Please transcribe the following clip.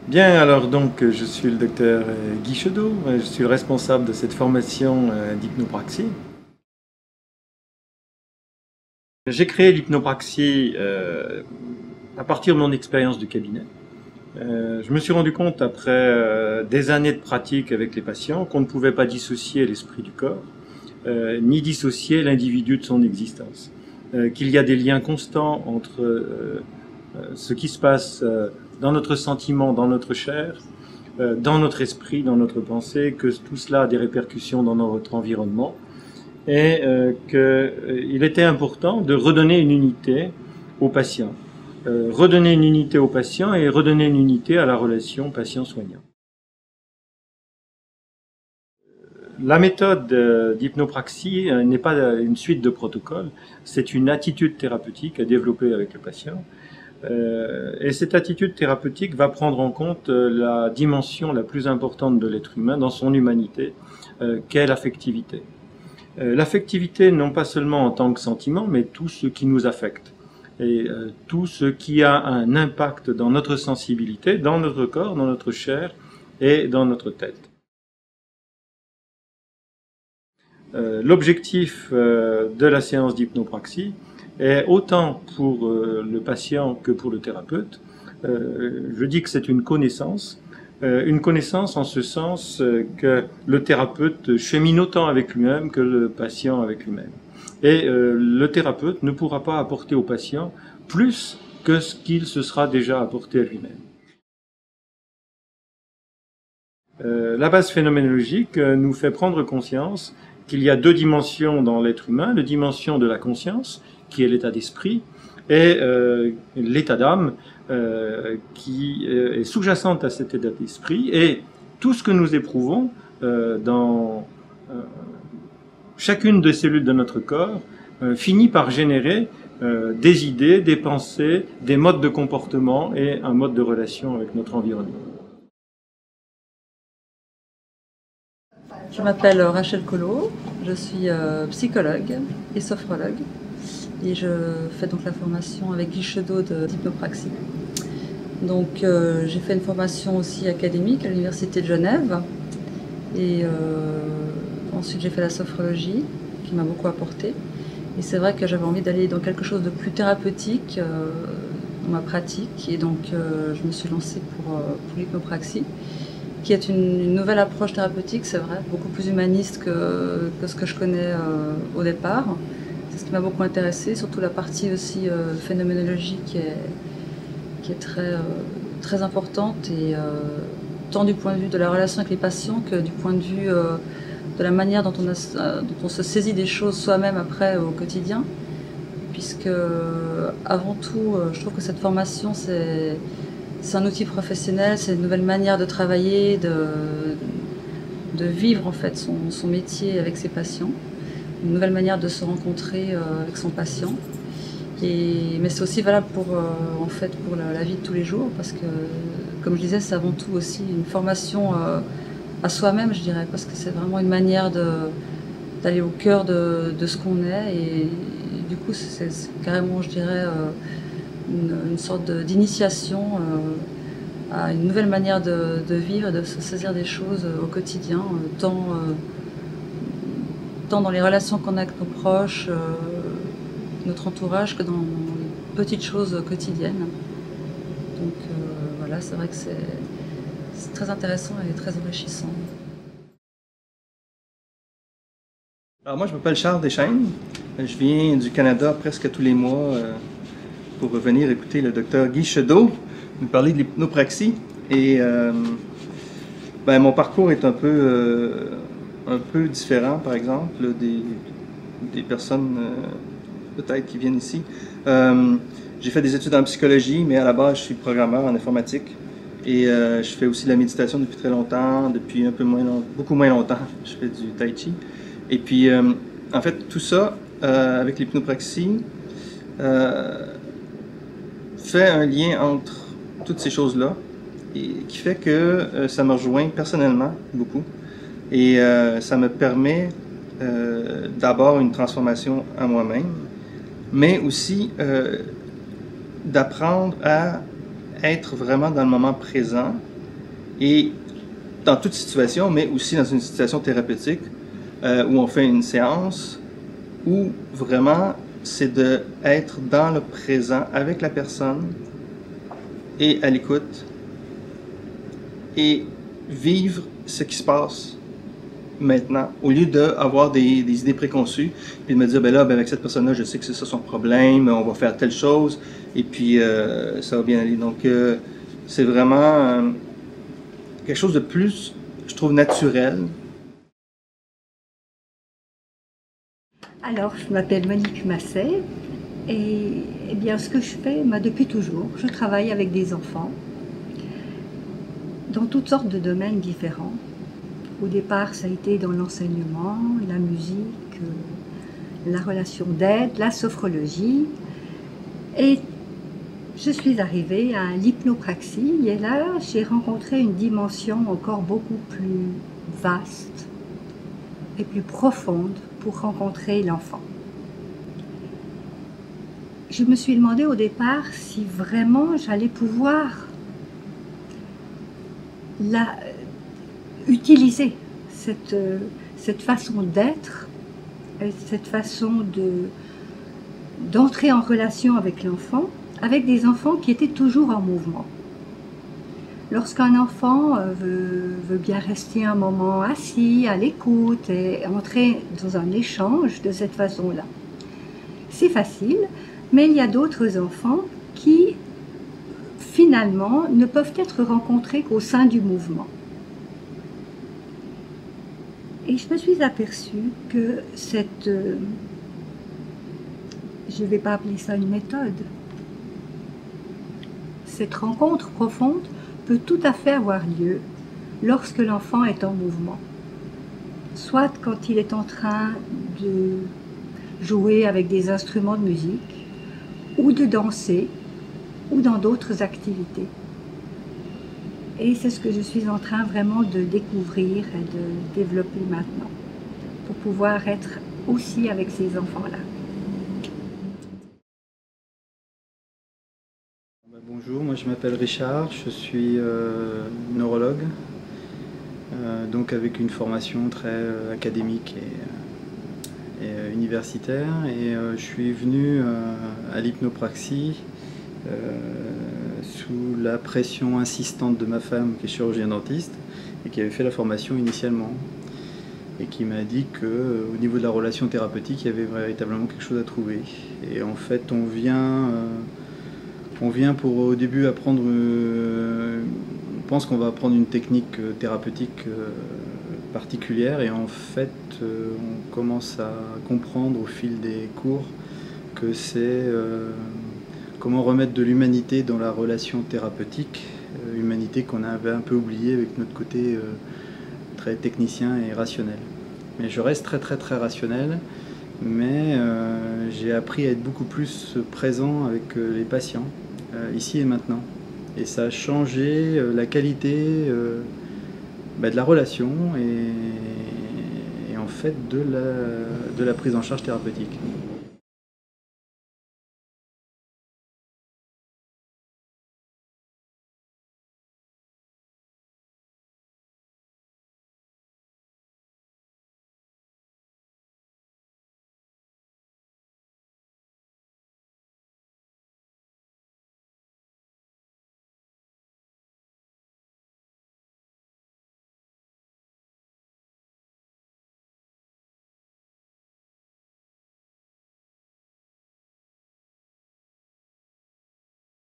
Bien, alors donc je suis le docteur Guy Chedeau, je suis le responsable de cette formation d'hypnopraxie. J'ai créé l'hypnopraxie à partir de mon expérience de cabinet. Je me suis rendu compte après des années de pratique avec les patients qu'on ne pouvait pas dissocier l'esprit du corps, ni dissocier l'individu de son existence. Qu'il y a des liens constants entre ce qui se passe dans notre sentiment, dans notre chair, dans notre esprit, dans notre pensée, que tout cela a des répercussions dans notre environnement et qu'il était important de redonner une unité aux patients. Redonner une unité aux patients et redonner une unité à la relation patient-soignant. La méthode d'hypnopraxie n'est pas une suite de protocoles, c'est une attitude thérapeutique à développer avec le patient. Et cette attitude thérapeutique va prendre en compte la dimension la plus importante de l'être humain dans son humanité, qu'est l'affectivité. L'affectivité, non pas seulement en tant que sentiment, mais tout ce qui nous affecte. Et tout ce qui a un impact dans notre sensibilité, dans notre corps, dans notre chair et dans notre tête. L'objectif de la séance d'hypnopraxie est autant pour le patient que pour le thérapeute. Je dis que c'est une connaissance en ce sens que le thérapeute chemine autant avec lui-même que le patient avec lui-même. Et le thérapeute ne pourra pas apporter au patient plus que ce qu'il se sera déjà apporté à lui-même. La base phénoménologique nous fait prendre conscience qu'il y a deux dimensions dans l'être humain, la dimension de la conscience, qui est l'état d'esprit, et l'état d'âme, qui est sous-jacente à cet état d'esprit, et tout ce que nous éprouvons dans chacune des cellules de notre corps finit par générer des idées, des pensées, des modes de comportement et un mode de relation avec notre environnement. Je m'appelle Rachel Collot, je suis psychologue et sophrologue et je fais donc la formation avec Guy Chedeau d'hypnopraxie. Donc j'ai fait une formation aussi académique à l'Université de Genève et ensuite j'ai fait la sophrologie qui m'a beaucoup apporté. Et c'est vrai que j'avais envie d'aller dans quelque chose de plus thérapeutique dans ma pratique et donc je me suis lancée pour l'hypnopraxie, qui est une nouvelle approche thérapeutique, c'est vrai, beaucoup plus humaniste que ce que je connais au départ. C'est ce qui m'a beaucoup intéressée, surtout la partie aussi phénoménologie qui est très importante, et tant du point de vue de la relation avec les patients que du point de vue de la manière dont on se saisit des choses soi-même après au quotidien. Puisque avant tout, je trouve que cette formation, c'est un outil professionnel, c'est une nouvelle manière de travailler, de vivre en fait son métier avec ses patients, une nouvelle manière de se rencontrer avec son patient. Mais c'est aussi valable pour la vie de tous les jours, parce que, comme je disais, c'est avant tout aussi une formation à soi-même, je dirais, parce que c'est vraiment une manière d'aller au cœur de ce qu'on est, et du coup c'est carrément, je dirais, une sorte d'initiation à une nouvelle manière de vivre et de se saisir des choses au quotidien, tant dans les relations qu'on a avec nos proches, notre entourage, que dans les petites choses quotidiennes. Donc voilà, c'est vrai que c'est très intéressant et très enrichissant. Alors moi, je m'appelle Charles Deschênes. Je viens du Canada presque tous les mois pour venir écouter le docteur Guy Chedeau nous parler de l'hypnopraxie. Et mon parcours est un peu différent, par exemple, des personnes peut-être qui viennent ici. J'ai fait des études en psychologie, mais à la base, je suis programmeur en informatique. Et je fais aussi de la méditation depuis très longtemps, depuis beaucoup moins longtemps. Je fais du tai chi. Et puis, en fait, tout ça, avec l'hypnopraxie, fait un lien entre toutes ces choses-là, et qui fait que ça me rejoint personnellement beaucoup. Et ça me permet d'abord une transformation à moi-même, mais aussi d'apprendre à être vraiment dans le moment présent Et dans toute situation, mais aussi dans une situation thérapeutique, où on fait une séance, où vraiment c'est d'être dans le présent avec la personne et à l'écoute et vivre ce qui se passe maintenant, au lieu d'avoir des idées préconçues, puis de me dire, ben là, ben avec cette personne-là, je sais que c'est ça son problème, on va faire telle chose, et puis ça va bien aller. Donc, c'est vraiment quelque chose de plus, je trouve, naturel. Alors, je m'appelle Monique Masset, et eh bien, ce que je fais, depuis toujours, je travaille avec des enfants, dans toutes sortes de domaines différents. Au départ, ça a été dans l'enseignement, la musique, la relation d'aide, la sophrologie. Et je suis arrivée à l'hypnopraxie et là, j'ai rencontré une dimension encore beaucoup plus vaste et plus profonde pour rencontrer l'enfant. Je me suis demandé au départ si vraiment j'allais pouvoir utiliser cette façon d'être, cette façon d'entrer en relation avec l'enfant, avec des enfants qui étaient toujours en mouvement. Lorsqu'un enfant veut bien rester un moment assis, à l'écoute et entrer dans un échange de cette façon-là, c'est facile, mais il y a d'autres enfants qui, finalement, ne peuvent être rencontrés qu'au sein du mouvement. Et je me suis aperçue que je ne vais pas appeler ça une méthode, cette rencontre profonde peut tout à fait avoir lieu lorsque l'enfant est en mouvement. Soit quand il est en train de jouer avec des instruments de musique, ou de danser, ou dans d'autres activités. Et c'est ce que je suis en train vraiment de découvrir et de développer maintenant, pour pouvoir être aussi avec ces enfants-là. Bonjour, moi je m'appelle Richard, je suis neurologue, donc avec une formation très académique et universitaire, et je suis venu à l'hypnopraxie sous la pression insistante de ma femme qui est chirurgienne dentiste et qui avait fait la formation initialement et qui m'a dit qu'au niveau de la relation thérapeutique il y avait véritablement quelque chose à trouver. Et en fait on vient pour au début apprendre, on pense qu'on va apprendre une technique thérapeutique particulière et en fait on commence à comprendre au fil des cours que c'est comment remettre de l'humanité dans la relation thérapeutique, humanité qu'on avait un peu oubliée avec notre côté très technicien et rationnel. Mais je reste très rationnel, mais j'ai appris à être beaucoup plus présent avec les patients, ici et maintenant. Et ça a changé la qualité de la relation et en fait de la prise en charge thérapeutique.